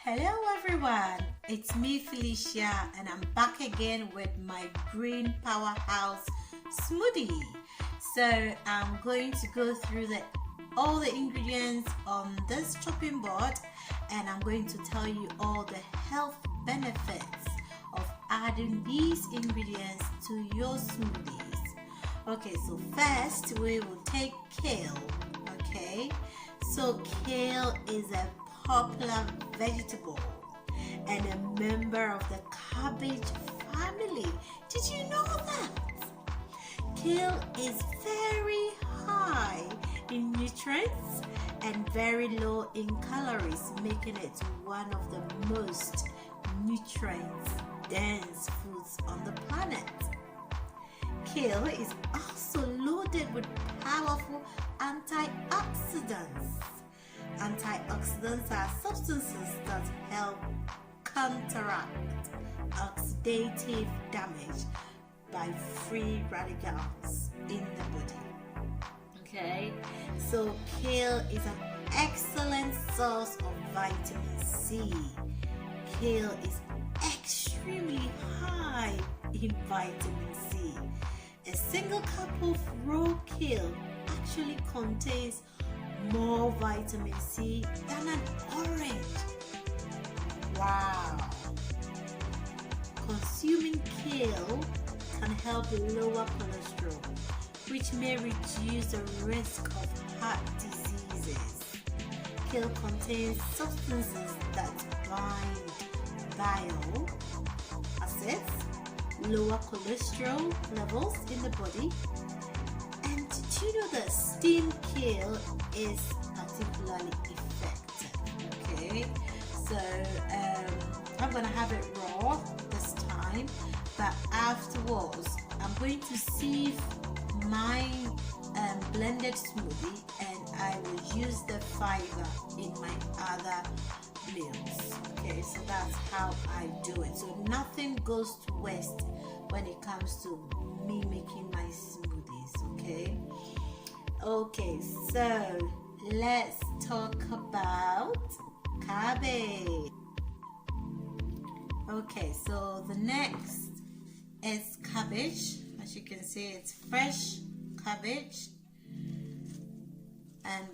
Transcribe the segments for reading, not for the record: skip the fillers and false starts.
Hello everyone, it's me Felicia and I'm back again with my green powerhouse smoothie. So I'm going to go through all the ingredients on this chopping board and I'm going to tell you all the health benefits of adding these ingredients to your smoothies. Okay, so first we will take kale. Okay, so kale is a popular vegetable and a member of the cabbage family. Did you know that? Kale is very high in nutrients and very low in calories, making it one of the most nutrient-dense foods on the planet. Kale is also loaded with powerful antioxidants. Antioxidants are substances that help counteract oxidative damage by free radicals in the body. Okay, so kale is an excellent source of vitamin C. Kale is extremely high in vitamin C. A single cup of raw kale actually contains more vitamin C than an orange. Wow! Consuming kale can help lower cholesterol, which may reduce the risk of heart diseases. Kale contains substances that bind bile acids, lower cholesterol levels in the body. And did you know that steamed kale is particularly effective? Okay, so I'm gonna have it raw this time, but afterwards I'm going to sieve my blended smoothie and I will use the fiber in my other meals. Okay, so that's how I do it. So nothing goes to waste when it comes to me making my smoothies. Okay, so let's talk about cabbage. Okay, so the next is cabbage. As you can see, it's fresh cabbage, and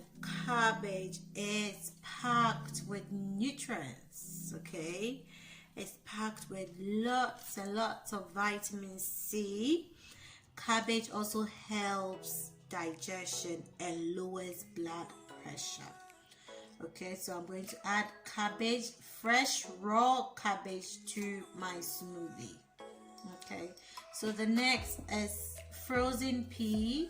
cabbage is packed with nutrients. Okay, it's packed with lots and lots of vitamin C. Cabbage also helps digestion and lowers blood pressure. Okay, so I'm going to add cabbage, fresh raw cabbage to my smoothie. Okay, so the next is frozen mint.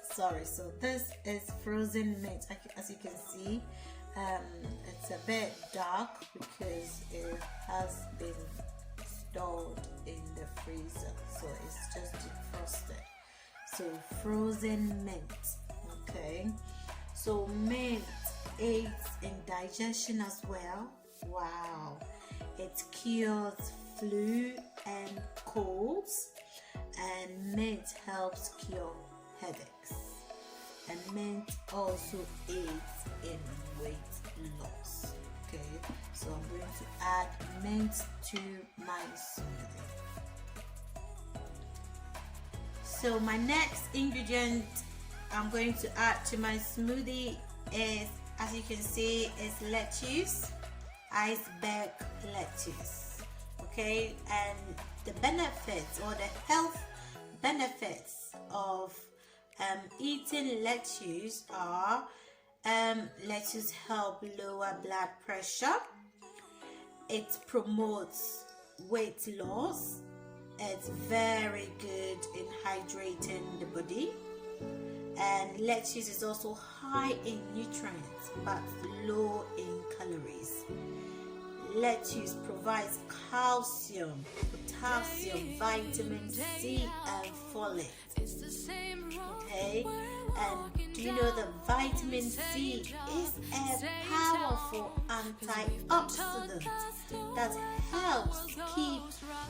So this is frozen mint. As you can see, it's a bit dark because it has been stored in the freezer, so it's just defrosted. So frozen mint. Okay, so mint aids in digestion as well. Wow, it cures flu and colds, and mint helps cure headaches, and mint also aids in weight loss. Okay, so I'm going to add mint to my smoothie. So my next ingredient I'm going to add to my smoothie is, as you can see, is lettuce, iceberg lettuce. Okay, and the benefits or the health benefits of eating lettuce are lettuce help lower blood pressure. It promotes weight loss. It's very good in hydrating the body. And lettuce is also high in nutrients but low in calories. Lettuce provides calcium, potassium, vitamin C, and folate. Okay, and do you know that vitamin C is a powerful antioxidant that helps keep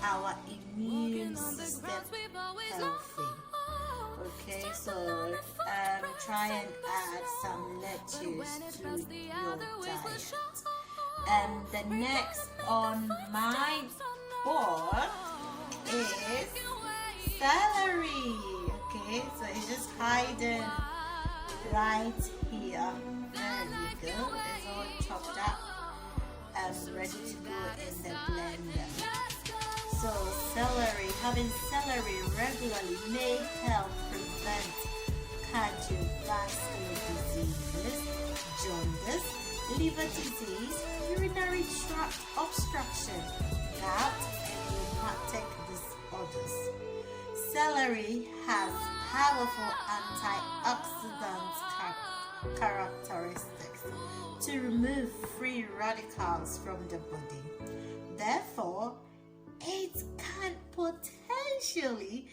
our immune system healthy? Okay, so try and add some lettuce to your diet. And the next on my board is celery. Okay, so it's just hiding right here. There you go. It's all chopped up and ready to go in the blender. So celery, having celery regularly may help prevent cardiovascular diseases, jaundice, liver disease, urinary tract obstruction, gout, and rheumatic disorders. Celery has powerful antioxidant characteristics to remove free radicals from the body. Therefore, it can potentially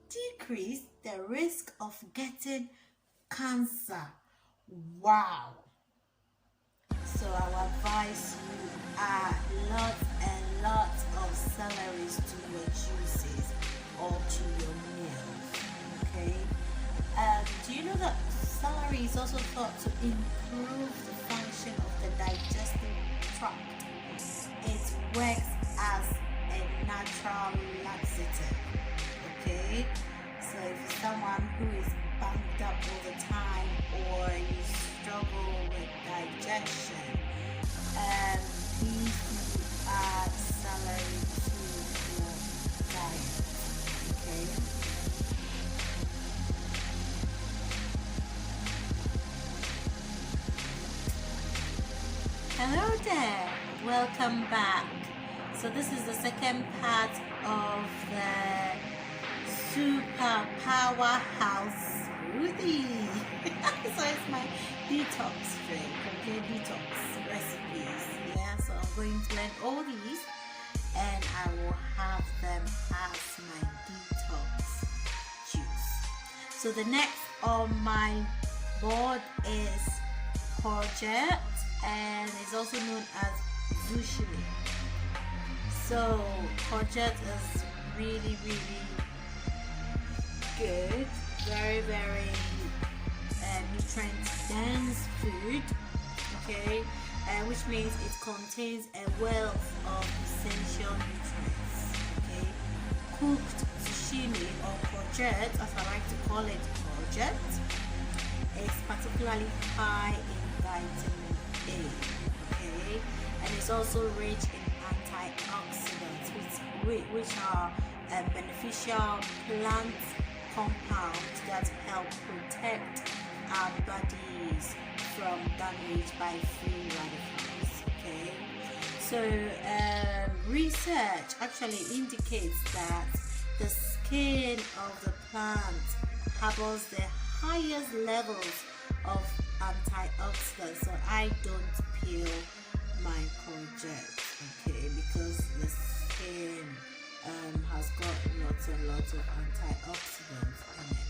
decrease the risk of getting cancer. Wow! So I will advise you add lots and lots of celeries to your juices or to your meals. Okay? Do you know that celery is also thought to improve the function of the digestive tract? It works as a natural laxative. Okay? So if you're someone who is banged up all the time or you struggle with digestion, please do add celery to your diet. Okay? Hello there, welcome back. So this is the second part of the super powerhouse smoothie. So it's my detox drink, okay, detox recipes. Yeah, so I'm going to blend all these and I will have them as my detox juice. So the next on my board is courgette, and it's also known as zucchini. So courgette is really good, very nutrient dense food, okay, which means it contains a wealth of essential nutrients. Okay, cooked zucchini or courgette, as I like to call it, courgette, is particularly high in vitamin A. Okay, and it's also rich in antioxidants, which are beneficial plant compounds that help protect our bodies from damage by free radicals. Okay, so research actually indicates that the skin of the plant harbors the highest levels of antioxidants. So I don't peel my courgette, okay, because the skin has got lots and lots of antioxidants in it.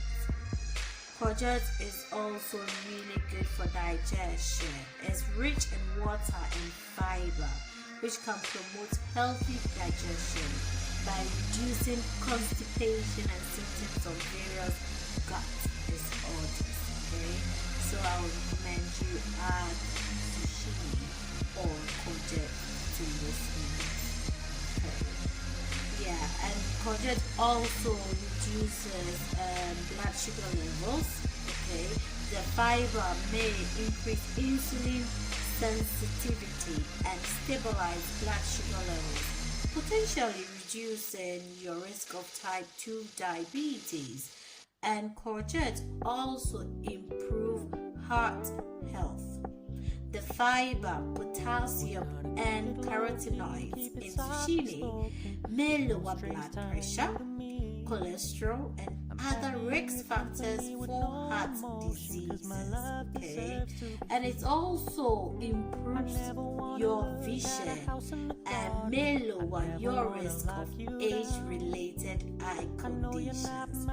Courgette is also really good for digestion. It's rich in water and fiber, which can promote healthy digestion by reducing constipation and symptoms of various gut disorders. Okay, so I would recommend you add zucchini or courgette to your meals. Yeah, and courgette also reduces blood sugar levels. Okay, the fiber may increase insulin sensitivity and stabilize blood sugar levels, potentially reducing your risk of type 2 diabetes. And courgette also improve heart health. The fiber, potassium, and carotenoids in zucchini may lower blood pressure, cholesterol, and other risk factors for heart diseases. Okay, and it also improves your vision and may lower your risk of age-related eye conditions.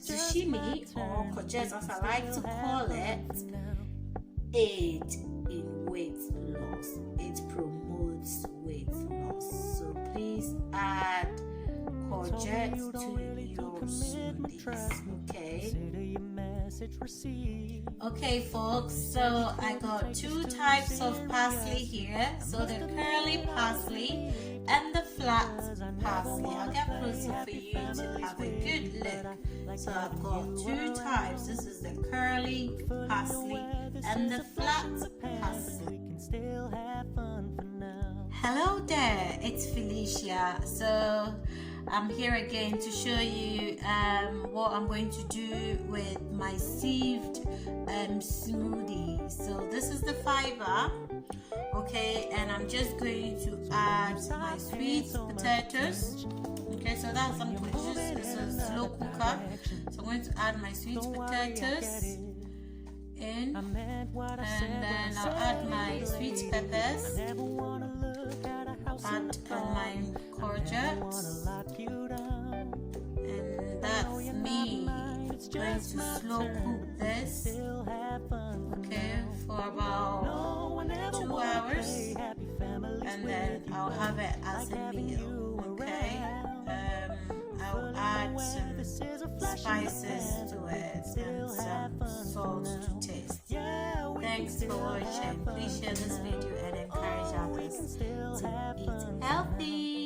Zucchini, or courgette as I like to call it, aids in weight loss. It promotes weight loss. So please add courgette to your smoothies. Okay folks, so I got 2 types of parsley here. So the curly parsley and the flat parsley. I'll get closer for you to have a good look. So I've got 2 types. This is the curly parsley and the flat parsley. Hello there, it's Felicia. So I'm here again to show you what I'm going to do with my sieved smoothie. So this is the fiber, okay, and I'm just going to add my sweet potatoes. Okay, so that's it's a slow cooker. So I'm going to add my sweet potatoes in, and then I'll add my sweet peppers, add my courgettes, and that's me going to slow cook this, okay, for about 2 hours, and then I'll have it as a meal, okay. I'll add some spices to it and some salt to taste. Thanks for watching. Please share this video and encourage others to eat healthy.